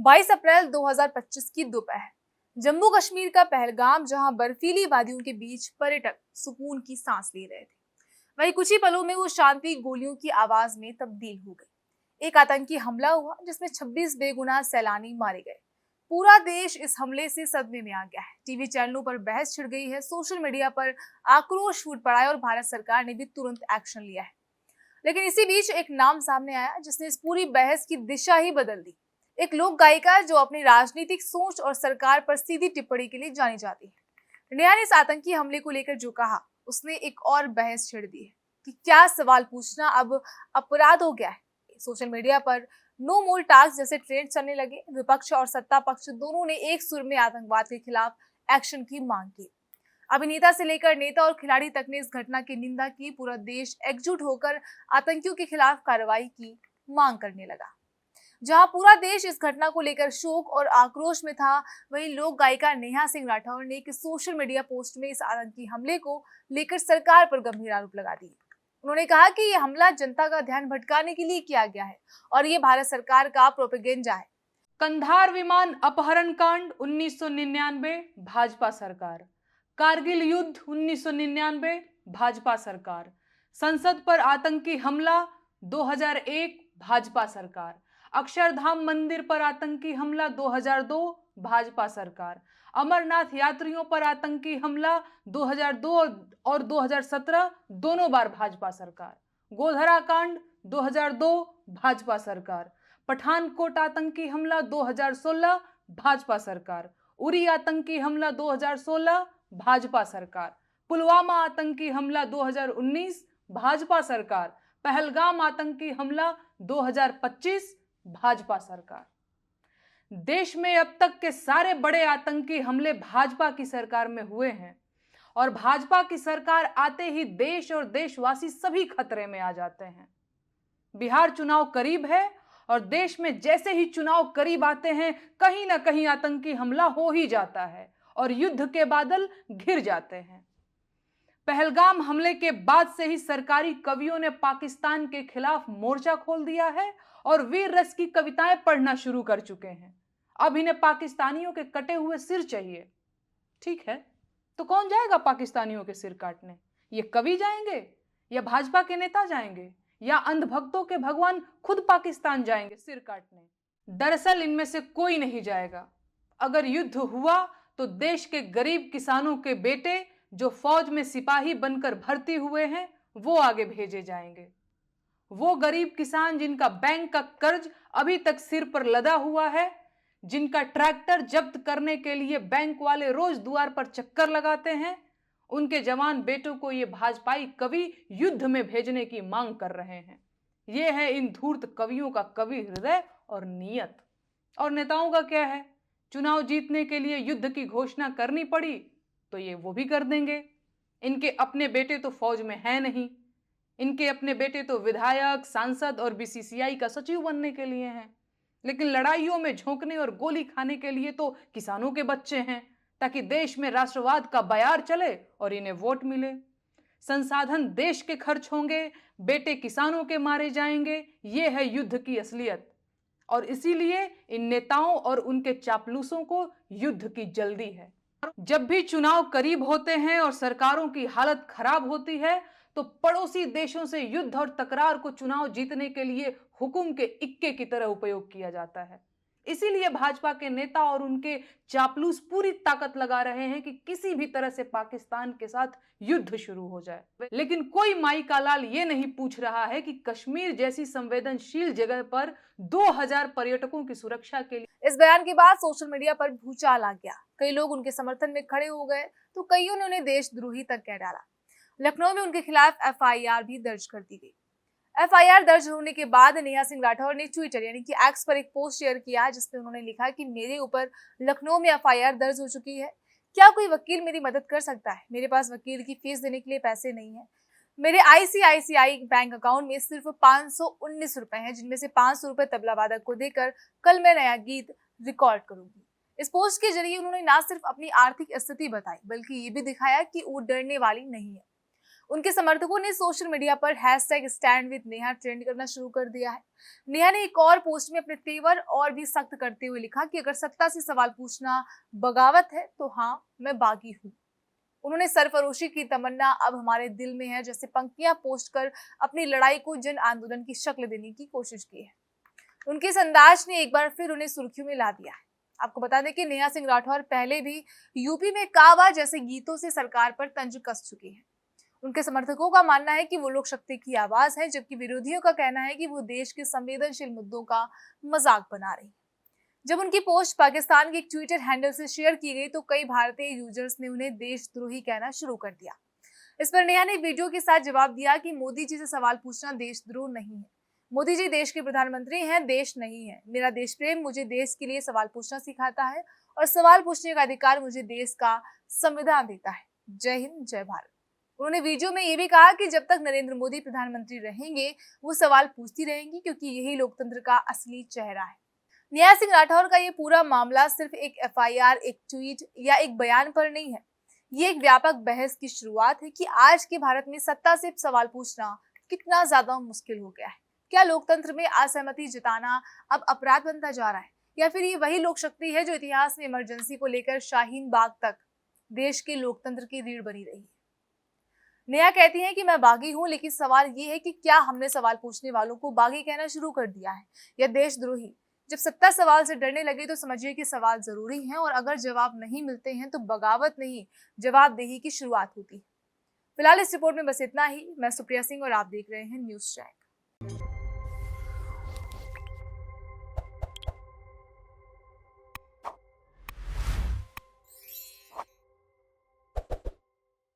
22 अप्रैल 2025 की दोपहर जम्मू कश्मीर का पहलगाम, जहां बर्फीली वादियों के बीच पर्यटक सुकून की सांस ले रहे थे, वहीं कुछ ही पलों में वो शांति गोलियों की आवाज में तब्दील हो गई। एक आतंकी हमला हुआ जिसमें 26 बेगुनाह सैलानी मारे गए। पूरा देश इस हमले से सदमे में आ गया है। टीवी चैनलों पर बहस छिड़ गई है, सोशल मीडिया पर आक्रोश फूट पड़ा है और भारत सरकार ने भी तुरंत एक्शन लिया है। लेकिन इसी बीच एक नाम सामने आया जिसने इस पूरी बहस की दिशा ही बदल दी। एक लोक गायिका जो अपनी राजनीतिक सोच और सरकार पर सीधी टिप्पणी के लिए जानी जाती है। नेहा ने इस आतंकी हमले को लेकर जो कहा, उसने एक और बहस छेड़ दी है कि क्या सवाल पूछना अब अपराध हो गया है। सोशल मीडिया पर नो मोर टास्क जैसे ट्रेंड चलने लगे। विपक्ष और सत्ता पक्ष दोनों ने एक सुर में आतंकवाद के खिलाफ एक्शन की मांग की। अभिनेता से लेकर नेता और खिलाड़ी तक ने इस घटना की निंदा की। पूरा देश एकजुट होकर आतंकियों के खिलाफ कार्रवाई की मांग करने लगा। जहां पूरा देश इस घटना को लेकर शोक और आक्रोश में था, वहीं लोक गायिका नेहा सिंह राठौर ने एक सोशल मीडिया पोस्ट में इस आतंकी हमले को लेकर सरकार पर गंभीर आरोप लगा दिए। उन्होंने कहा कि यह हमला जनता का ध्यान भटकाने के लिए किया गया है और ये भारत सरकार का प्रोपेगेंडा है। कंधार विमान अपहरण कांड 1999 भाजपा सरकार। कारगिल युद्ध 1999 भाजपा सरकार। संसद पर आतंकी हमला 2001 भाजपा सरकार। अक्षरधाम मंदिर पर आतंकी हमला 2002 भाजपा सरकार। अमरनाथ यात्रियों पर आतंकी हमला 2002 और 2017 दोनों बार भाजपा सरकार। गोधरा कांड 2002 भाजपा सरकार। पठानकोट आतंकी हमला 2016 भाजपा सरकार। उरी आतंकी हमला 2016 भाजपा सरकार। पुलवामा आतंकी हमला 2019 भाजपा सरकार। पहलगाम आतंकी हमला 2025 भाजपा सरकार। देश में अब तक के सारे बड़े आतंकी हमले भाजपा की सरकार में हुए हैं और भाजपा की सरकार आते ही देश और देशवासी सभी खतरे में आ जाते हैं। बिहार चुनाव करीब है और देश में जैसे ही चुनाव करीब आते हैं, कहीं ना कहीं आतंकी हमला हो ही जाता है और युद्ध के बादल घिर जाते हैं। पहलगाम हमले के बाद से ही सरकारी कवियों ने पाकिस्तान के खिलाफ मोर्चा खोल दिया है और वीर रस की कविताएं पढ़ना शुरू कर चुके हैं। अब इन्हें पाकिस्तानियों के कटे हुए सिर चाहिए। ठीक है, तो कौन जाएगा पाकिस्तानियों के सिर काटने? ये कवि जाएंगे या भाजपा के नेता जाएंगे या अंधभक्तों के भगवान खुद पाकिस्तान जाएंगे सिर काटने? दरअसल इनमें से कोई नहीं जाएगा। अगर युद्ध हुआ तो देश के गरीब किसानों के बेटे जो फौज में सिपाही बनकर भर्ती हुए हैं, वो आगे भेजे जाएंगे। वो गरीब किसान जिनका बैंक का कर्ज अभी तक सिर पर लदा हुआ है, जिनका ट्रैक्टर जब्त करने के लिए बैंक वाले रोज द्वार पर चक्कर लगाते हैं, उनके जवान बेटों को ये भाजपाई कवि युद्ध में भेजने की मांग कर रहे हैं। ये है इन धूर्त कवियों का कवि हृदय और नीयत। और नेताओं का क्या है? चुनाव जीतने के लिए युद्ध की घोषणा करनी पड़ी तो ये वो भी कर देंगे। इनके अपने बेटे तो फौज में है नहीं, इनके अपने बेटे तो विधायक, सांसद और बीसीसीआई का सचिव बनने के लिए हैं। लेकिन लड़ाइयों में झोंकने और गोली खाने के लिए तो किसानों के बच्चे हैं, ताकि देश में राष्ट्रवाद का बयार चले और इन्हें वोट मिले। संसाधन देश के खर्च होंगे, बेटे किसानों के मारे जाएंगे। ये है युद्ध की असलियत और इसीलिए इन नेताओं और उनके चापलूसों को युद्ध की जल्दी है। जब भी चुनाव करीब होते हैं और सरकारों की हालत खराब होती है, तो पड़ोसी देशों से युद्ध और तकरार को चुनाव जीतने के लिए हुकुम के इक्के की तरह उपयोग किया जाता है। इसीलिए भाजपा के नेता और उनके चापलूस पूरी ताकत लगा रहे हैं कि किसी भी तरह से पाकिस्तान के साथ युद्ध शुरू हो जाए। लेकिन कोई माई का लाल ये नहीं पूछ रहा है कि कश्मीर जैसी संवेदनशील जगह पर 2000 पर्यटकों की सुरक्षा के लिए। इस बयान के बाद सोशल मीडिया पर भूचाल आ गया। कई लोग उनके समर्थन में खड़े हो गए तो कईयों ने उन्हें देशद्रोही तक कह डाला। लखनऊ में उनके खिलाफ एफआईआर भी दर्ज कर दी गई। एफआईआर दर्ज होने के बाद नेहा सिंह राठौर ने ट्विटर यानी कि एक्स पर एक पोस्ट शेयर किया, जिसमें उन्होंने लिखा कि मेरे ऊपर लखनऊ में एफआईआर दर्ज हो चुकी है। क्या कोई वकील मेरी मदद कर सकता है? मेरे पास वकील की फीस देने के लिए पैसे नहीं है। मेरे आईसीआईसीआई बैंक अकाउंट में सिर्फ 519 रुपए हैं, जिनमें से 500 रुपए तबला वादक को देकर कल मैं नया गीत रिकॉर्ड करूंगी। इस पोस्ट के जरिए उन्होंने न सिर्फ अपनी आर्थिक स्थिति बताई, बल्कि ये भी दिखाया कि वो डरने वाली नहीं है। उनके समर्थकों ने सोशल मीडिया पर #StandWithNeha ट्रेंड करना शुरू कर दिया है। नेहा ने एक और पोस्ट में अपने तेवर और भी सख्त करते हुए लिखा कि अगर सत्ता से सवाल पूछना बगावत है तो हाँ, मैं बागी हूँ। उन्होंने सरफरोशी की तमन्ना अब हमारे दिल में है जैसे पंक्तियां पोस्ट कर अपनी लड़ाई को जन आंदोलन की शक्ल देने की कोशिश की है। उनके इस अंदाज ने एक बार फिर उन्हें सुर्खियों में ला दिया है। आपको बता दें कि नेहा सिंह राठौर पहले भी यूपी में कावा जैसे गीतों से सरकार पर तंज कस चुकी है। उनके समर्थकों का मानना है कि वो लोक शक्ति की आवाज है, जबकि विरोधियों का कहना है कि वो देश के संवेदनशील मुद्दों का मजाक बना रही है। जब उनकी पोस्ट पाकिस्तान के एक ट्विटर हैंडल से शेयर की गई तो कई भारतीय यूजर्स ने उन्हें देशद्रोही कहना शुरू कर दिया। इस पर नेहा ने वीडियो के साथ जवाब दिया कि मोदी जी से सवाल पूछना देशद्रोह नहीं है। मोदी जी देश के प्रधानमंत्री हैं, देश नहीं है। मेरा देश प्रेम मुझे देश के लिए सवाल पूछना सिखाता है और सवाल पूछने का अधिकार मुझे देश का संविधान देता है। जय हिंद, जय भारत। उन्होंने वीडियो में ये भी कहा कि जब तक नरेंद्र मोदी प्रधानमंत्री रहेंगे वो सवाल पूछती रहेंगी, क्योंकि यही लोकतंत्र का असली चेहरा है। नेहा सिंह राठौर का ये पूरा मामला सिर्फ एक FIR, एक ट्वीट या एक बयान पर नहीं है। ये एक व्यापक बहस की शुरुआत है कि आज के भारत में सत्ता से सवाल पूछना कितना ज्यादा मुश्किल हो गया है। क्या लोकतंत्र में असहमति जताना अब अपराध बनता जा रहा है, या फिर ये वही लोक शक्ति है जो इतिहास में इमरजेंसी को लेकर शाहीन बाग तक देश के लोकतंत्र की रीढ़ बनी रही है। नेहा कहती हैं कि मैं बागी हूं, लेकिन सवाल ये है कि क्या हमने सवाल पूछने वालों को बागी कहना शुरू कर दिया है या देशद्रोही। जब सत्ता सवाल से डरने लगे तो समझिए कि सवाल जरूरी हैं, और अगर जवाब नहीं मिलते हैं तो बगावत नहीं, जवाबदेही की शुरुआत होती है। फिलहाल इस रिपोर्ट में बस इतना ही। मैं सुप्रिया सिंह और आप देख रहे हैं न्यूज़ चैनल।